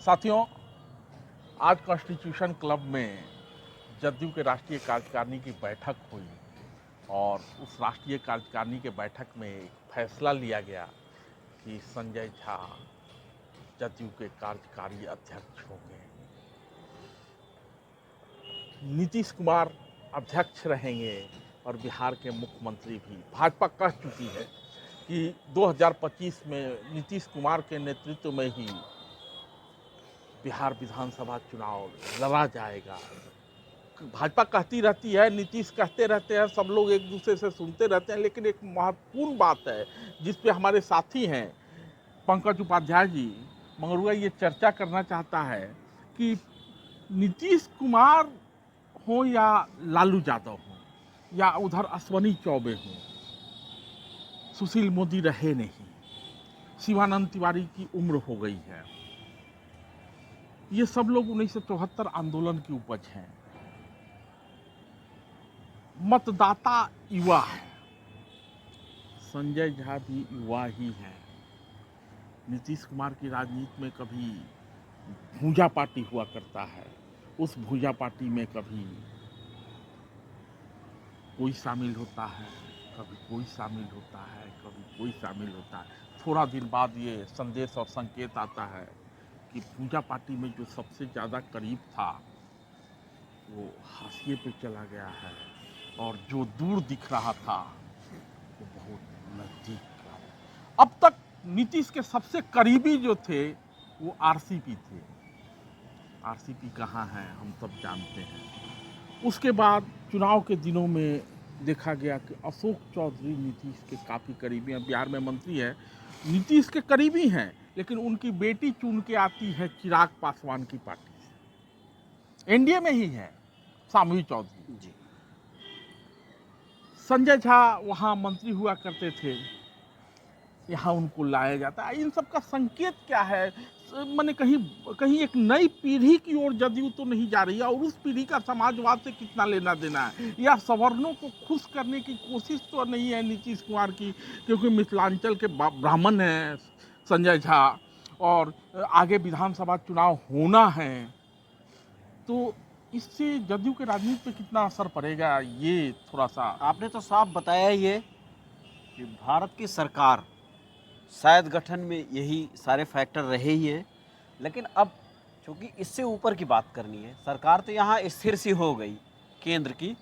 साथियों, आज constitution club में जदयू के राष्ट्रीय कार्यकारिणी की बैठक हुई और उस राष्ट्रीय कार्यकारिणी के बैठक में एक फैसला लिया गया कि संजय झा जदयू के कार्यकारी अध्यक्ष होंगे। नीतीश कुमार अध्यक्ष रहेंगे और बिहार के मुख्यमंत्री भी। भाजपा कह चुकी है कि 2025 में नीतीश कुमार के नेतृत्व में ही बिहार विधानसभा चुनाव लड़ा जाएगा। भाजपा कहती रहती है, नीतीश कहते रहते हैं, सब लोग एक दूसरे से सुनते रहते हैं, लेकिन एक महत्वपूर्ण बात है जिस पे हमारे साथी हैं पंकज उपाध्याय जी मंगरुआ ये चर्चा करना चाहता है कि नीतीश कुमार हो या लालू यादव हो या उधर अश्वनी चौबे हो, सुशील मोदी रहे नहीं, शिवानंद तिवारी की उम्र हो गई है, ये सब लोग 1974 आंदोलन की उपज हैं। मतदाता युवा है, संजय झा भी युवा ही है। नीतीश कुमार की राजनीति में कभी भूजा पार्टी हुआ करता है, उस भूजा पार्टी में कभी कोई शामिल होता है, कभी कोई शामिल होता है, कभी कोई शामिल होता है। थोड़ा दिन बाद ये संदेश और संकेत आता है कि भूजा पार्टी में जो सबसे ज़्यादा करीब था वो हाशिए पे चला गया है और जो दूर दिख रहा था वो बहुत नज़दीक का। अब तक नीतीश के सबसे करीबी जो थे वो आरसीपी थे। आरसीपी कहाँ है हम सब जानते हैं। उसके बाद चुनाव के दिनों में देखा गया कि अशोक चौधरी नीतीश के काफ़ी करीबी हैं, बिहार में मंत्री हैं, नीतीश के करीबी हैं, लेकिन उनकी बेटी चुन के आती है चिराग पासवान की पार्टी से, एनडीए में ही है, शामवी चौधरी जी। संजय झा वहाँ मंत्री हुआ करते थे, यहाँ उनको लाया जाता है। इन सब का संकेत क्या है? मैंने कहीं एक नई पीढ़ी की ओर जदयू तो नहीं जा रही है, और उस पीढ़ी का समाजवाद से कितना लेना देना है, या सवर्णों को खुश करने की कोशिश तो नहीं है नीतीश कुमार की, क्योंकि मिथिलांचल के ब्राह्मण हैं संजय झा और आगे विधानसभा चुनाव होना है, तो इससे जदयू के राजनीति पे कितना असर पड़ेगा, ये थोड़ा सा। आपने तो साफ बताया ही है कि भारत की सरकार शायद गठन में यही सारे फैक्टर रहे ही हैं, लेकिन अब चूंकि इससे ऊपर की बात करनी है, सरकार तो यहाँ स्थिर सी हो गई, केंद्र की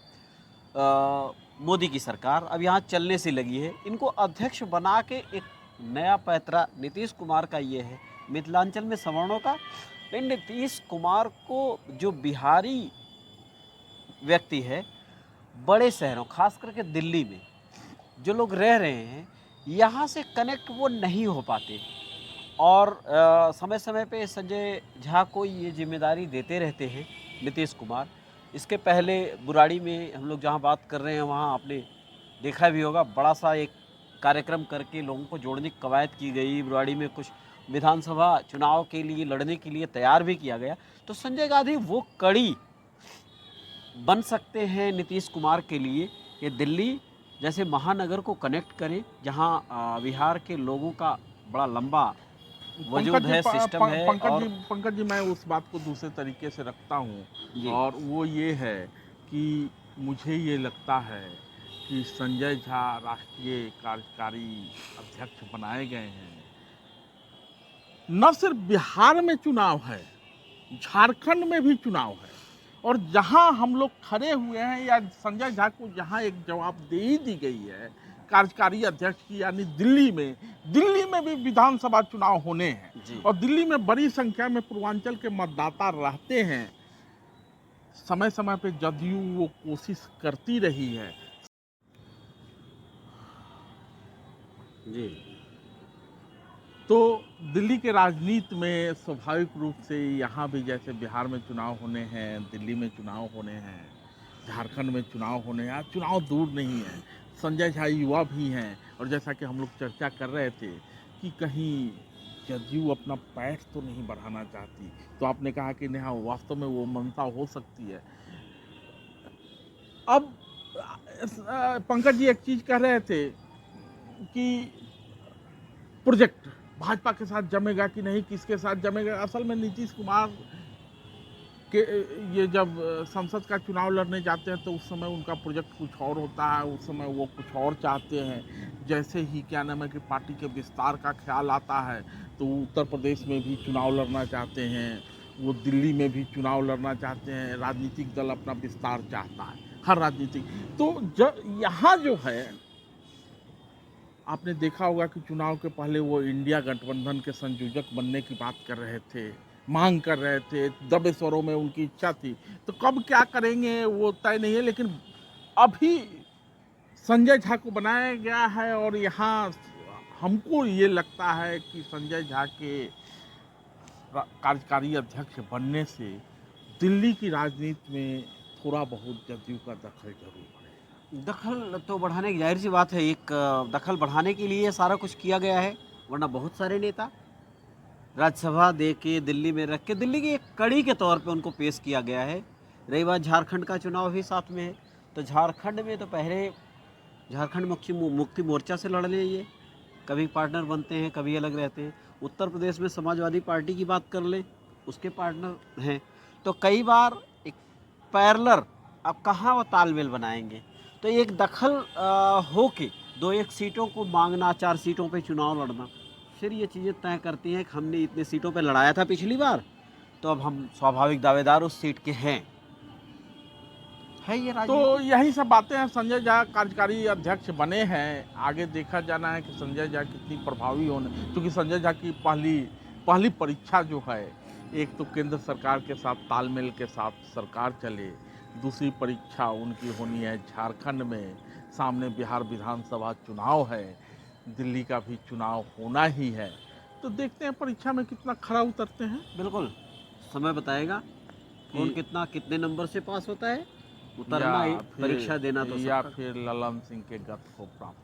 मोदी की सरकार अब यहाँ चलने से लगी है। इनको अध्यक्ष बना के एक नया पैतरा नीतीश कुमार का ये है, मिथिलांचल में सवर्णों का। लेकिन नीतीश कुमार को जो बिहारी व्यक्ति है, बड़े शहरों खास करके दिल्ली में जो लोग रह रहे हैं, यहाँ से कनेक्ट वो नहीं हो पाते, और समय समय पे संजय झा को ये जिम्मेदारी देते रहते हैं नीतीश कुमार। इसके पहले बुराड़ी में हम लोग जहाँ बात कर रहे हैं, वहाँ आपने देखा भी होगा, बड़ा सा एक कार्यक्रम करके लोगों को जोड़ने की कवायद की गई। बुराड़ी में कुछ विधानसभा चुनाव के लिए लड़ने के लिए तैयार भी किया गया। तो संजय गांधी वो कड़ी बन सकते हैं नीतीश कुमार के लिए कि दिल्ली जैसे महानगर को कनेक्ट करें, जहां बिहार के लोगों का बड़ा लंबा वजूद है, सिस्टम है। पंकज जी, मैं उस बात को दूसरे तरीके से रखता हूँ, और वो ये है कि मुझे ये लगता है कि संजय झा राष्ट्रीय कार्यकारी अध्यक्ष बनाए गए हैं। न सिर्फ बिहार में चुनाव है, झारखंड में भी चुनाव है, और जहां हम लोग खड़े हुए हैं, या संजय झा को जहां एक जवाबदेही दी गई है कार्यकारी अध्यक्ष की, यानी दिल्ली में भी विधानसभा चुनाव होने हैं, और दिल्ली में बड़ी संख्या में पूर्वांचल के मतदाता रहते हैं। समय समय पे जदयू वो कोशिश करती रही है जी। तो दिल्ली के राजनीति में स्वाभाविक रूप से यहाँ भी जैसे बिहार में चुनाव होने हैं, दिल्ली में चुनाव होने हैं, झारखंड में चुनाव होने हैं, चुनाव दूर नहीं है। संजय झा युवा भी हैं, और जैसा कि हम लोग चर्चा कर रहे थे कि कहीं जदयू अपना पैठ तो नहीं बढ़ाना चाहती, तो आपने कहा कि नहीं, वास्तव में वो मंशा हो सकती है। अब पंकज जी एक चीज़ कह रहे थे कि प्रोजेक्ट भाजपा के साथ जमेगा कि नहीं, किसके साथ जमेगा। असल में नीतीश कुमार के ये जब संसद का चुनाव लड़ने जाते हैं तो उस समय उनका प्रोजेक्ट कुछ और होता है, उस समय वो कुछ और चाहते हैं। जैसे ही क्या नाम है कि पार्टी के विस्तार का ख्याल आता है तो वो उत्तर प्रदेश में भी चुनाव लड़ना चाहते हैं, वो दिल्ली में भी चुनाव लड़ना चाहते हैं। राजनीतिक दल अपना विस्तार चाहता है, हर राजनीतिक। तो यहाँ जो है आपने देखा होगा कि चुनाव के पहले वो इंडिया गठबंधन के संयोजक बनने की बात कर रहे थे, मांग कर रहे थे, दबे स्वरों में उनकी इच्छा थी। तो कब क्या करेंगे वो तय नहीं है, लेकिन अभी संजय झा को बनाया गया है और यहाँ हमको ये लगता है कि संजय झा के कार्यकारी अध्यक्ष बनने से दिल्ली की राजनीति में थोड़ा बहुत जदयू का दखल जरूर बढ़ेगा। दखल तो बढ़ाने की जाहिर सी बात है, एक दखल बढ़ाने के लिए सारा कुछ किया गया है, वरना बहुत सारे नेता राज्यसभा दे के दिल्ली में रख के दिल्ली की एक कड़ी के तौर पे उनको पेश किया गया है। रही बात झारखंड का चुनाव भी साथ में है, तो झारखंड में तो पहले झारखंड मुक्ति मोर्चा से लड़ लें, ये कभी पार्टनर बनते हैं कभी अलग रहते हैं। उत्तर प्रदेश में समाजवादी पार्टी की बात कर लें, उसके पार्टनर हैं। तो कई बार एक पैरेलल अब कहाँ वो तालमेल बनाएंगे, तो एक दखल हो के 2-1 सीटों को मांगना, 4 सीटों पे चुनाव लड़ना, फिर ये चीज़ें तय करती हैं कि हमने इतने सीटों पे लड़ाया था पिछली बार, तो अब हम स्वाभाविक दावेदार उस सीट के हैं। है ये तो यही सब बातें हैं। संजय झा कार्यकारी अध्यक्ष बने हैं, आगे देखा जाना है कि संजय झा कितनी प्रभावी होने, क्योंकि संजय झा की पहली परीक्षा जो है, एक तो केंद्र सरकार के साथ तालमेल के साथ सरकार चले, दूसरी परीक्षा उनकी होनी है झारखंड में, सामने बिहार विधानसभा चुनाव है, दिल्ली का भी चुनाव होना ही है। तो देखते हैं परीक्षा में कितना खरा उतरते हैं। बिल्कुल समय बताएगा कौन कितने नंबर से पास होता है, उतरना ही परीक्षा देना तो या फिर ललन सिंह के गत को प्राप्त